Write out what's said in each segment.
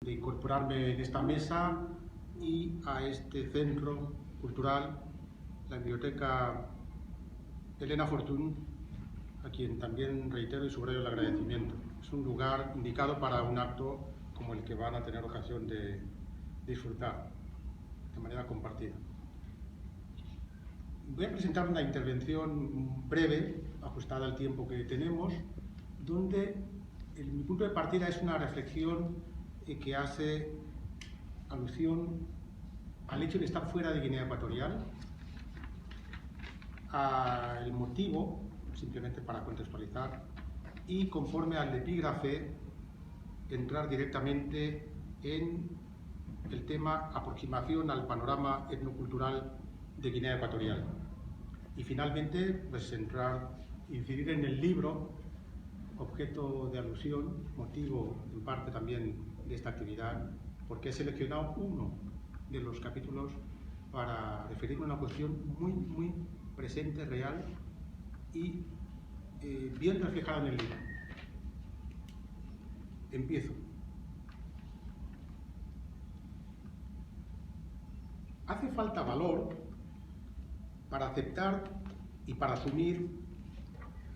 de incorporarme en esta mesa y a este centro cultural, la Biblioteca Elena Fortuny, a quien también reitero y subrayo el agradecimiento. Es un lugar indicado para un acto como el que van a tener ocasión de disfrutar de manera compartida. Voy a presentar una intervención breve, ajustada al tiempo que tenemos, donde mi punto de partida es una reflexión que hace alusión al hecho de estar fuera de Guinea Ecuatorial, al motivo, simplemente para contextualizar, y conforme al epígrafe, entrar directamente en el tema aproximación al panorama etnocultural de Guinea Ecuatorial. Y finalmente, pues incidir en el libro, objeto de alusión, motivo en parte también de esta actividad, porque he seleccionado uno de los capítulos para referirme a una cuestión muy presente, real y bien reflejada en el libro. Empiezo. Hace falta valor para aceptar y para asumir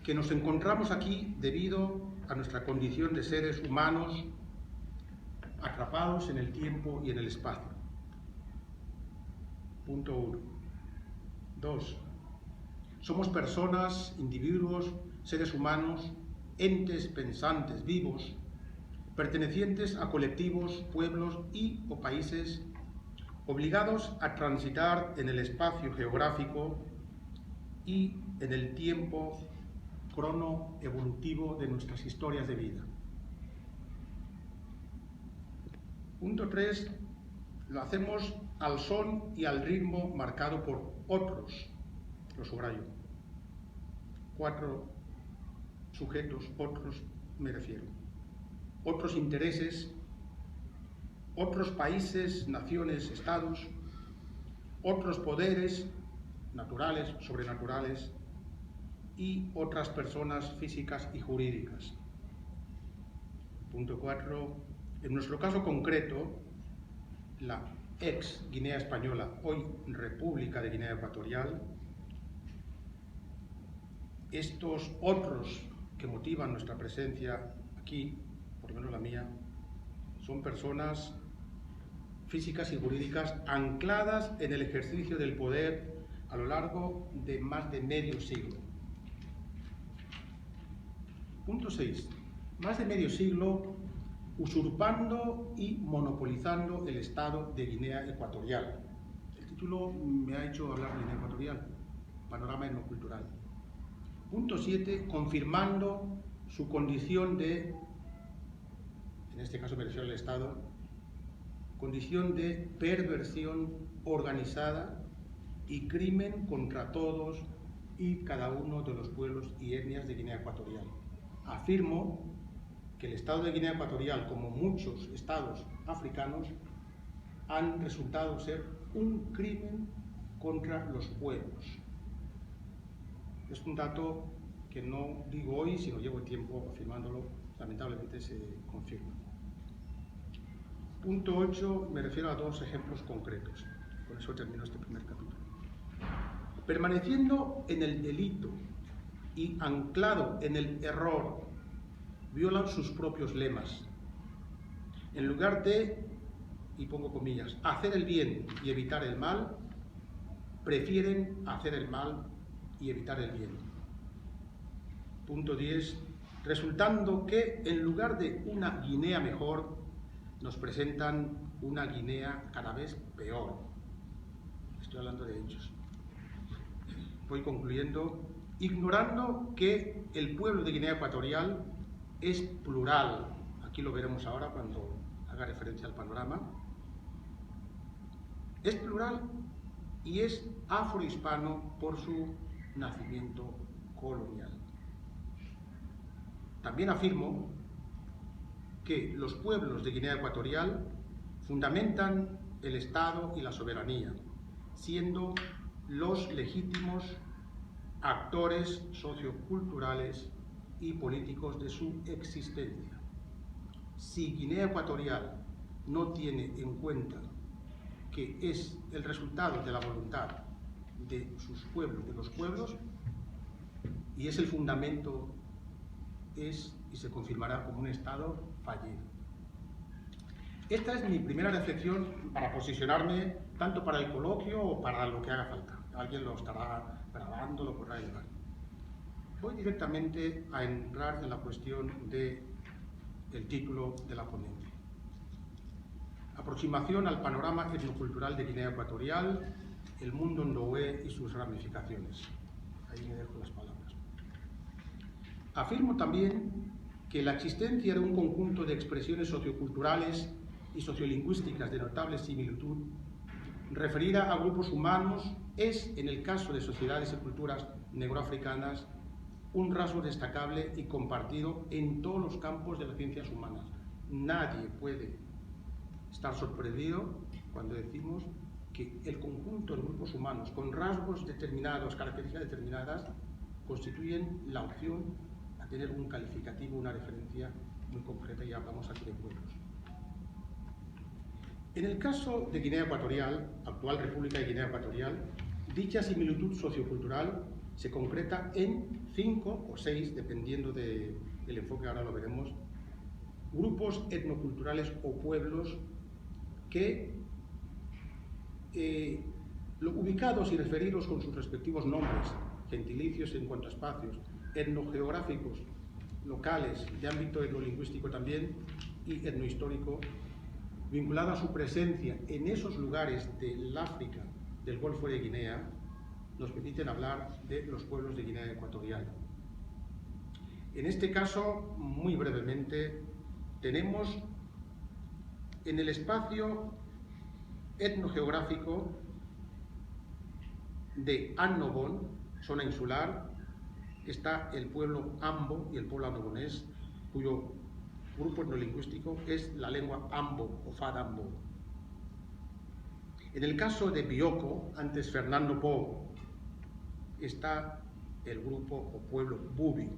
que nos encontramos aquí debido a nuestra condición de seres humanos atrapados en el tiempo y en el espacio. Punto 1. 2. Somos personas, individuos, seres humanos, entes pensantes, vivos, pertenecientes a colectivos, pueblos o países, obligados a transitar en el espacio geográfico y en el tiempo cronoevolutivo de nuestras historias de vida. Punto 3. Lo hacemos al son y al ritmo marcado por otros, lo subrayo. 4 sujetos, otros me refiero. Otros intereses, otros países, naciones, estados, otros poderes naturales, sobrenaturales y otras personas físicas y jurídicas. Punto 4. En nuestro caso concreto, la ex Guinea Española, hoy República de Guinea Ecuatorial, estos otros que motivan nuestra presencia aquí, por lo menos la mía, son personas físicas y jurídicas ancladas en el ejercicio del poder a lo largo de más de medio siglo. Punto 6. Más de medio siglo usurpando y monopolizando el Estado de Guinea Ecuatorial. El título me ha hecho hablar de Guinea Ecuatorial, panorama etnocultural. Punto 7. Confirmando su condición de, en este caso me refiero al Estado, condición de perversión organizada y crimen contra todos y cada uno de los pueblos y etnias de Guinea Ecuatorial. Afirmo que el Estado de Guinea Ecuatorial, como muchos estados africanos, han resultado ser un crimen contra los pueblos. Es un dato que no digo hoy, sino llevo tiempo afirmándolo, lamentablemente se confirma. Punto 8, me refiero a 2 ejemplos concretos. Con eso termino este primer capítulo. Permaneciendo en el delito y anclado en el error, violan sus propios lemas. En lugar de, y pongo comillas, hacer el bien y evitar el mal, prefieren hacer el mal y evitar el bien. Punto 10. Resultando que en lugar de una Guinea mejor, nos presentan una Guinea cada vez peor. Estoy hablando de hechos. Voy concluyendo, ignorando que el pueblo de Guinea Ecuatorial es plural. Aquí lo veremos ahora cuando haga referencia al panorama. Es plural y es afrohispano por su nacimiento colonial. También afirmo que los pueblos de Guinea Ecuatorial fundamentan el Estado y la soberanía, siendo los legítimos actores socioculturales y políticos de su existencia. Si Guinea Ecuatorial no tiene en cuenta que es el resultado de la voluntad de sus pueblos, de los pueblos, y es el fundamento, es y se confirmará como un Estado fallido. Esta es mi primera reflexión para posicionarme tanto para el coloquio o para lo que haga falta. Alguien lo estará grabando, lo podrá llevar. Voy directamente a entrar en la cuestión del título de la ponencia. Aproximación al panorama etnocultural de Guinea Ecuatorial, el mundo ndoe y sus ramificaciones. Ahí me dejo las palabras. Afirmo también que la existencia de un conjunto de expresiones socioculturales y sociolingüísticas de notable similitud referida a grupos humanos es, en el caso de sociedades y culturas negroafricanas, un rasgo destacable y compartido en todos los campos de las ciencias humanas. Nadie puede estar sorprendido cuando decimos que el conjunto de grupos humanos con rasgos determinados, características determinadas, constituyen la opción a tener un calificativo, una referencia muy concreta, y hablamos aquí de pueblos. En el caso de Guinea Ecuatorial, actual República de Guinea Ecuatorial, dicha similitud sociocultural se concreta en 5 o 6, dependiendo del enfoque, ahora lo veremos, grupos etnoculturales o pueblos que, ubicados y referidos con sus respectivos nombres, gentilicios en cuanto a espacios, etnogeográficos, locales, de ámbito etnolingüístico también, y etnohistórico, vinculado a su presencia en esos lugares del África del Golfo de Guinea, nos permiten hablar de los pueblos de Guinea Ecuatorial. En este caso, muy brevemente, tenemos en el espacio etnogeográfico de Annobón, zona insular, está el pueblo Ambo y el pueblo annobonés, cuyo grupo etnolingüístico es la lengua Ambo o Fadambo. En el caso de Bioko, antes Fernando Po, está el grupo o pueblo Bubi,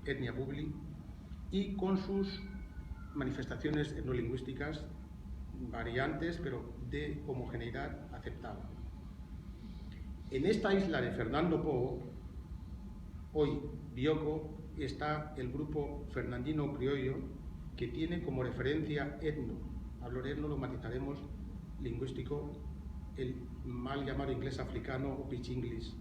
etnia Bubi, y con sus manifestaciones etnolingüísticas variantes, pero de homogeneidad aceptable. En esta isla de Fernando Po, hoy Bioko, está el grupo fernandino criollo, que tiene como referencia etno, hablo de etno, lo matizaremos, lingüístico, el mal llamado inglés africano o pitch English.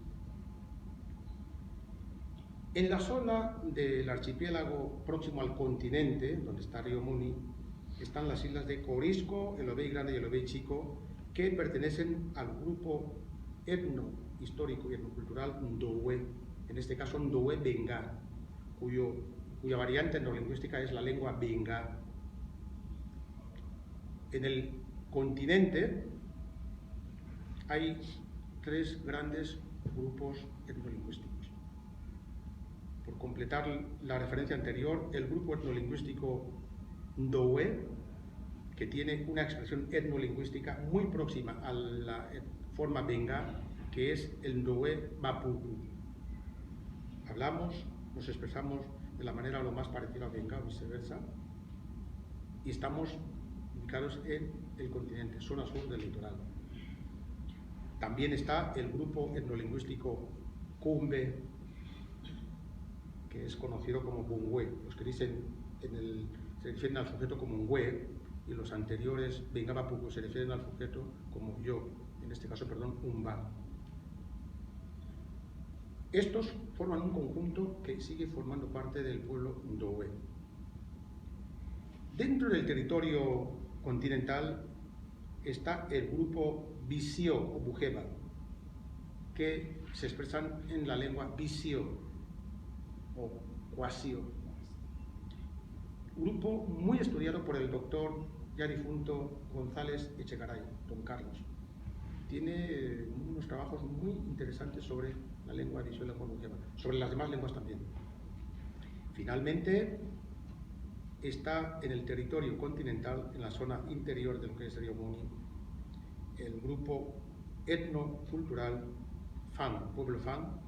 En la zona del archipiélago próximo al continente, donde está Río Muni, están las islas de Corisco, el Obey Grande y el Obey Chico, que pertenecen al grupo etnohistórico y etnocultural ndoe, en este caso ndoe benga, cuya variante etnolingüística es la lengua benga. En el continente hay 3 grandes grupos etnolingüísticos. Por completar la referencia anterior, el grupo etnolingüístico ndoe, que tiene una expresión etnolingüística muy próxima a la forma benga, que es el ndoe bapuku. Hablamos, nos expresamos de la manera lo más parecida a benga o viceversa, y estamos ubicados en el continente, zona sur del litoral. También está el grupo etnolingüístico Kumbe, que es conocido como Bungwe. Los que dicen se refieren al sujeto como Ngwe, y los anteriores Bengabapuku se refieren al sujeto como yo, en este caso, perdón, Umba. Estos forman un conjunto que sigue formando parte del pueblo ndoe. Dentro del territorio continental está el grupo Bisio o Bujeba, que se expresan en la lengua Bisio o Kwasio. Grupo muy estudiado por el doctor ya difunto González Echegaray, don Carlos. Tiene unos trabajos muy interesantes sobre la lengua Bisio y la lengua Bujeba, sobre las demás lenguas también. Finalmente, está en el territorio continental, en la zona interior de lo que es Río Muni, el grupo etnocultural Fang, pueblo Fang,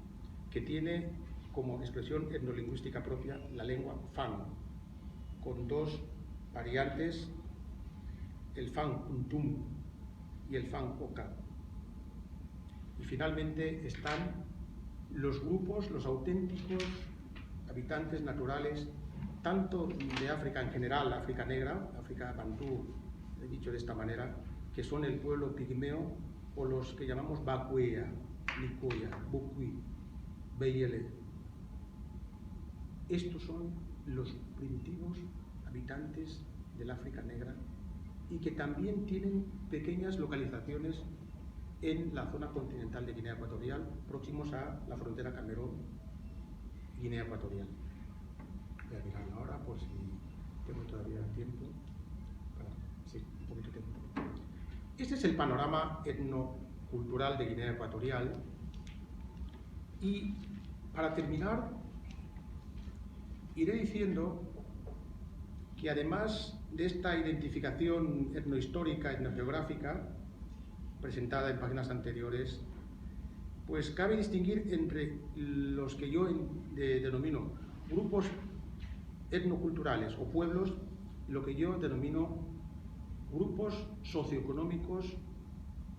que tiene como expresión etnolingüística propia la lengua Fang, con 2 variantes, el Fan Untum y el Fan Oka. Y finalmente están los grupos, los auténticos habitantes naturales, tanto de África en general, África negra, África bantú, he dicho de esta manera, que son el pueblo pigmeo o los que llamamos Bakwea, Likoya, Bukwi, Beyele. Estos son los primitivos habitantes del África negra y que también tienen pequeñas localizaciones en la zona continental de Guinea Ecuatorial, próximos a la frontera Camerún-Guinea Ecuatorial. Voy a mirar ahora por si tengo todavía tiempo. Sí, un poquito de tiempo. Este es el panorama etnocultural de Guinea Ecuatorial. Y para terminar, iré diciendo que además de esta identificación etnohistórica, etnogeográfica, presentada en páginas anteriores, pues cabe distinguir entre los que yo denomino grupos etnoculturales o pueblos, lo que yo denomino grupos socioeconómicos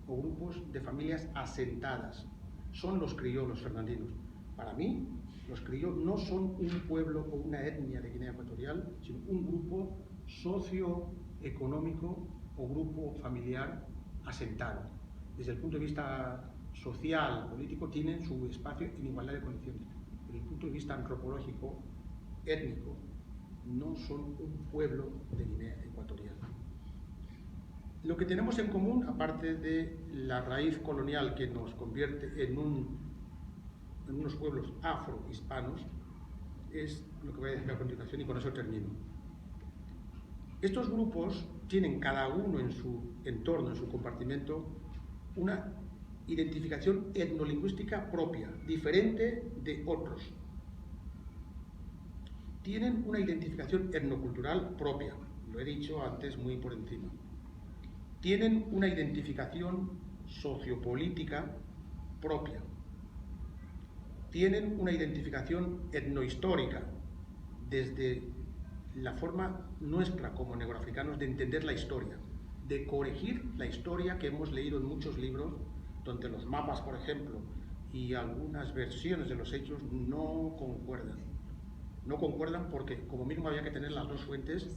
o grupos de familias asentadas. Son los criollos fernandinos. Para mí, los criollos no son un pueblo o una etnia de Guinea Ecuatorial, sino un grupo socioeconómico o grupo familiar asentado. Desde el punto de vista social, político, tienen su espacio en igualdad de condiciones. Desde el punto de vista antropológico, étnico, no son un pueblo de Guinea Ecuatorial. Lo que tenemos en común, aparte de la raíz colonial que nos convierte en unos pueblos afrohispanos, es lo que voy a decir a continuación y con eso termino. Estos grupos tienen cada uno en su entorno, en su compartimento, una identificación etnolingüística propia, diferente de otros. Tienen una identificación etnocultural propia, lo he dicho antes muy por encima. Tienen una identificación sociopolítica propia. Tienen una identificación etnohistórica, desde la forma nuestra como negroafricanos de entender la historia, de corregir la historia que hemos leído en muchos libros, donde los mapas, por ejemplo, y algunas versiones de los hechos no concuerdan. No concuerdan porque, como mismo, había que tener las dos fuentes,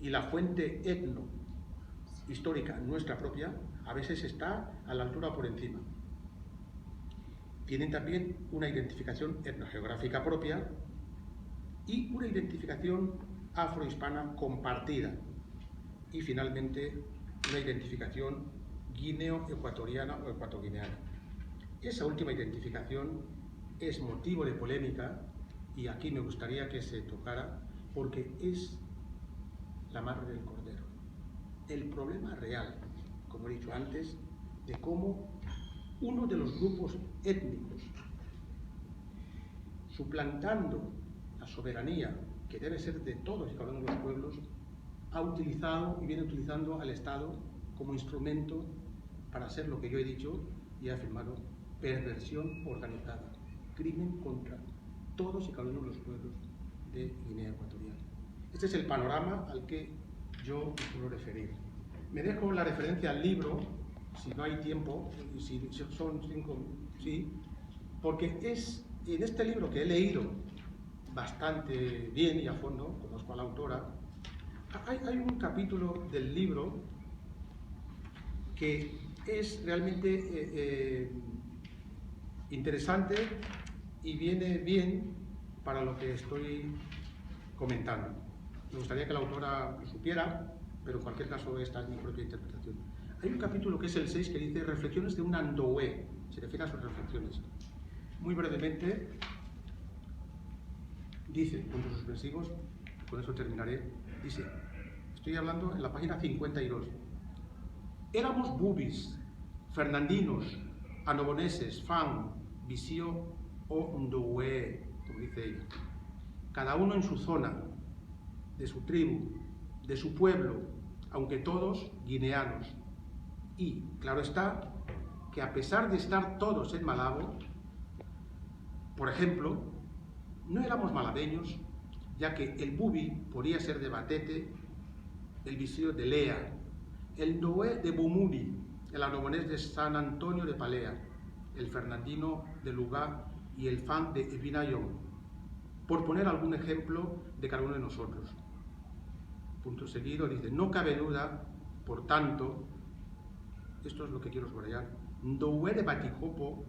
y la fuente etnohistórica, nuestra propia, a veces está a la altura o por encima. Tienen también una identificación etnogeográfica propia y una identificación afrohispana compartida. Y finalmente, una identificación guineo-ecuatoriana o ecuatoguineana. Esa última identificación es motivo de polémica y aquí me gustaría que se tocara porque es la madre del cordero. El problema real, como he dicho antes, de cómo uno de los grupos étnicos, suplantando la soberanía que debe ser de todos y cada uno de los pueblos, ha utilizado y viene utilizando al Estado como instrumento para hacer lo que yo he dicho y he afirmado: perversión organizada, crimen contra todos y cada uno de los pueblos de Guinea Ecuatorial. Este es el panorama al que yo me quiero referir. Me dejo la referencia al libro, si no hay tiempo, si son 5, sí, porque es en este libro que he leído bastante bien y a fondo, conozco a la autora, hay un capítulo del libro que es realmente interesante y viene bien para lo que estoy comentando. Me gustaría que la autora lo supiera, pero en cualquier caso esta es mi propia interpretación. Hay un capítulo que es el 6 que dice Reflexiones de un Andoé, se refiere a sus reflexiones. Muy brevemente, dice, puntos suspensivos, con eso terminaré, dice, estoy hablando en la página 52, éramos bubis, fernandinos, anoboneses, fan, visio o ndoé, como dice ella, cada uno en su zona, de su tribu, de su pueblo, aunque todos guineanos. Y, claro está, que a pesar de estar todos en Malabo, por ejemplo, no éramos malabeños, ya que el bubi podía ser de Batete el Visirio de Lea, el Noé de Bomuri, el Aragonés de San Antonio de Palea, el Fernandino de Lugá y el Fan de Vinayón, por poner algún ejemplo de cada uno de nosotros. Punto seguido dice, no cabe duda, por tanto, esto es lo que quiero subrayar, Ndoue de Batijopo